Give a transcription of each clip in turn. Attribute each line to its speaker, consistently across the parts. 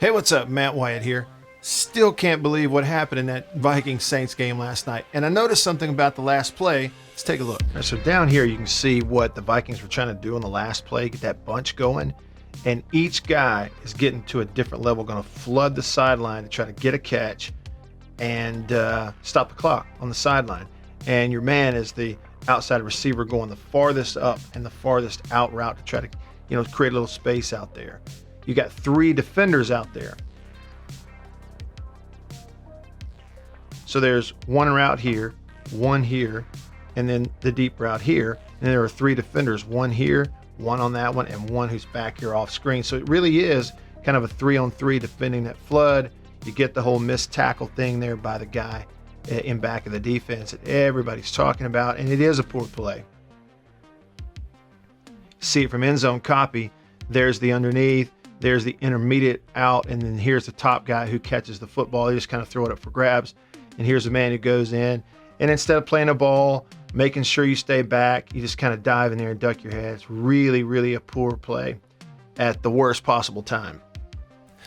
Speaker 1: Hey, what's up? Matt Wyatt here. Still can't believe what happened in that Vikings-Saints game last night. And I noticed something about the last play. Let's take a look. All right, so down here you can see what the Vikings were trying to do on the last play, get that bunch going. And each guy is getting to a different level, going to flood the sideline to try to get a catch and stop the clock on the sideline. And your man is the outside receiver going the farthest up and the farthest out route to try to, create a little space out there. You got three defenders out there. So there's one route here, one here, and then the deep route here. And there are three defenders, one here, one on that one, and one who's back here off screen. So it really is kind of a 3-on-3 defending that flood. You get the whole missed tackle thing there by the guy in back of the defense that everybody's talking about, and it is a poor play. See it from end zone copy. There's the underneath. There's the intermediate out, and then here's the top guy who catches the football. They just kind of throw it up for grabs. And here's a man who goes in, and instead of playing a ball, making sure you stay back, you just kind of dive in there and duck your head. It's really, really a poor play at the worst possible time.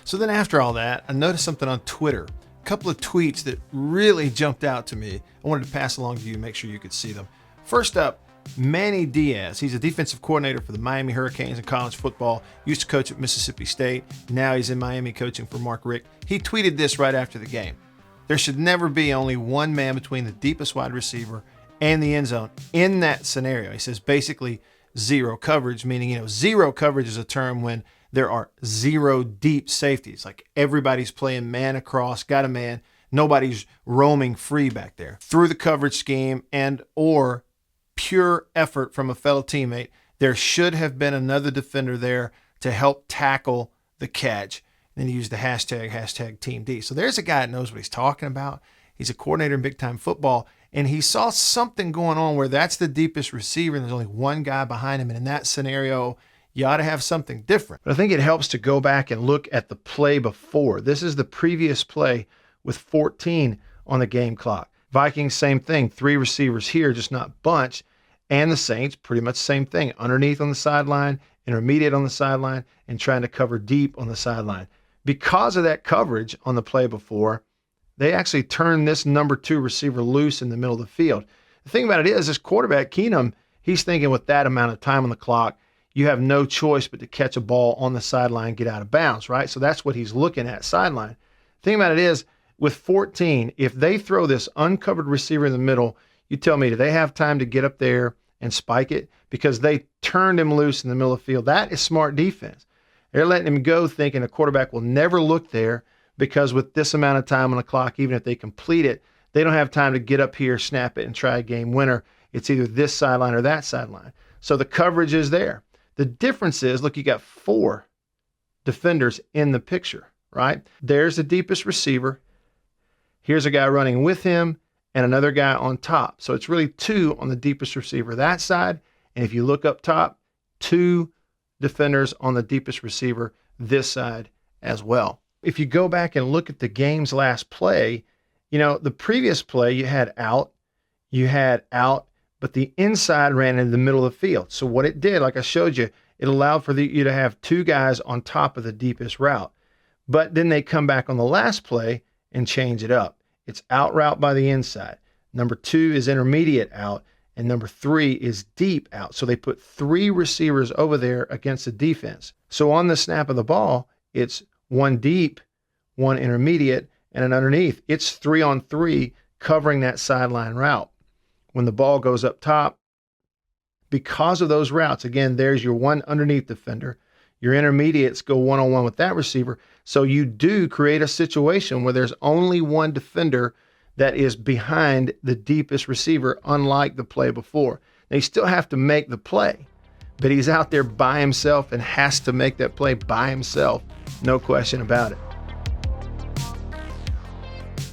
Speaker 1: So then after all that, I noticed something on Twitter. A couple of tweets that really jumped out to me. I wanted to pass along to you, make sure you could see them. First up, Manny Diaz. He's a defensive coordinator for the Miami Hurricanes in college football. Used to coach at Mississippi State. Now he's in Miami coaching for Mark Richt. He tweeted this right after the game. There should never be only one man between the deepest wide receiver and the end zone in that scenario. He says basically zero coverage, meaning, zero coverage is a term when there are zero deep safeties. Like everybody's playing man across, got a man. Nobody's roaming free back there. Through the coverage scheme and or pure effort from a fellow teammate, there should have been another defender there to help tackle the catch. And then he used the hashtag Team D. So there's a guy that knows what he's talking about. He's a coordinator in big time football, and he saw something going on where that's the deepest receiver and there's only one guy behind him. And in that scenario, you ought to have something different. But I think it helps to go back and look at the play before. This is the previous play with 14 on the game clock. Vikings, same thing. Three receivers here, just not bunched. And the Saints, pretty much same thing. Underneath on the sideline, intermediate on the sideline, and trying to cover deep on the sideline. Because of that coverage on the play before, they actually turned this number 2 receiver loose in the middle of the field. The thing about it is, this quarterback, Keenum, he's thinking with that amount of time on the clock, you have no choice but to catch a ball on the sideline, get out of bounds, right? So that's what he's looking at, sideline. The thing about it is, with 14, if they throw this uncovered receiver in the middle, you tell me, do they have time to get up there and spike it? Because they turned him loose in the middle of the field. That is smart defense. They're letting him go thinking a quarterback will never look there because with this amount of time on the clock, even if they complete it, they don't have time to get up here, snap it, and try a game winner. It's either this sideline or that sideline. So the coverage is there. The difference is, look, you got 4 defenders in the picture, right? There's the deepest receiver. Here's a guy running with him and another guy on top. So it's really 2 on the deepest receiver that side. And if you look up top, 2 defenders on the deepest receiver this side as well. If you go back and look at the game's last play, the previous play you had out, but the inside ran in the middle of the field. So what it did, like I showed you, it allowed for you to have 2 guys on top of the deepest route. But then they come back on the last play and change it up. It's out route by the inside. Number 2 is intermediate out, and number 3 is deep out. So they put 3 receivers over there against the defense. So on the snap of the ball, it's 1 deep, 1 intermediate, and an underneath. It's 3-on-3 covering that sideline route. When the ball goes up top, because of those routes, again, there's your 1 underneath defender. Your intermediates go 1-on-1 with that receiver. So you do create a situation where there's only 1 defender that is behind the deepest receiver, unlike the play before. They still have to make the play, but he's out there by himself and has to make that play by himself. No question about it.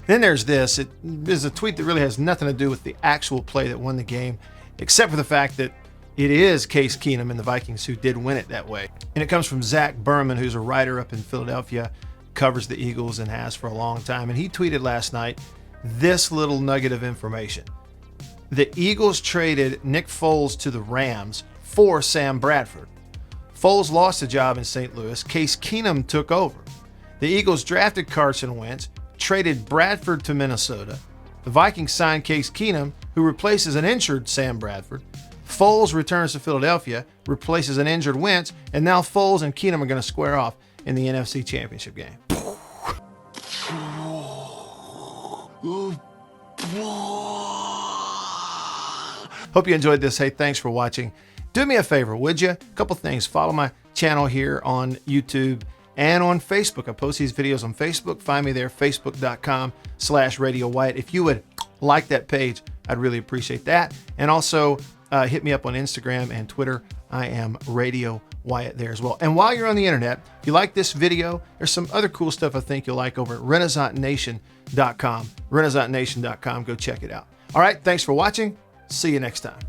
Speaker 1: Then there's this. It is a tweet that really has nothing to do with the actual play that won the game, except for the fact that it is Case Keenum and the Vikings who did win it that way. And it comes from Zach Berman, who's a writer up in Philadelphia, covers the Eagles and has for a long time. And he tweeted last night this little nugget of information. The Eagles traded Nick Foles to the Rams for Sam Bradford. Foles lost a job in St. Louis. Case Keenum took over. The Eagles drafted Carson Wentz, traded Bradford to Minnesota. The Vikings signed Case Keenum, who replaces an injured Sam Bradford. Foles returns to Philadelphia, replaces an injured Wentz, and now Foles and Keenum are going to square off in the NFC Championship game. Hope you enjoyed this. Hey, thanks for watching. Do me a favor, would you? A couple things. Follow my channel here on YouTube and on Facebook. I post these videos on Facebook. Find me there, facebook.com/Radio Wyatt. If you would like that page, I'd really appreciate that. And also hit me up on Instagram and Twitter. I am Radio Wyatt there as well. And while you're on the internet, if you like this video, there's some other cool stuff I think you'll like over at RenaissanceNation.com. RenaissanceNation.com. Go check it out. All right. Thanks for watching. See you next time.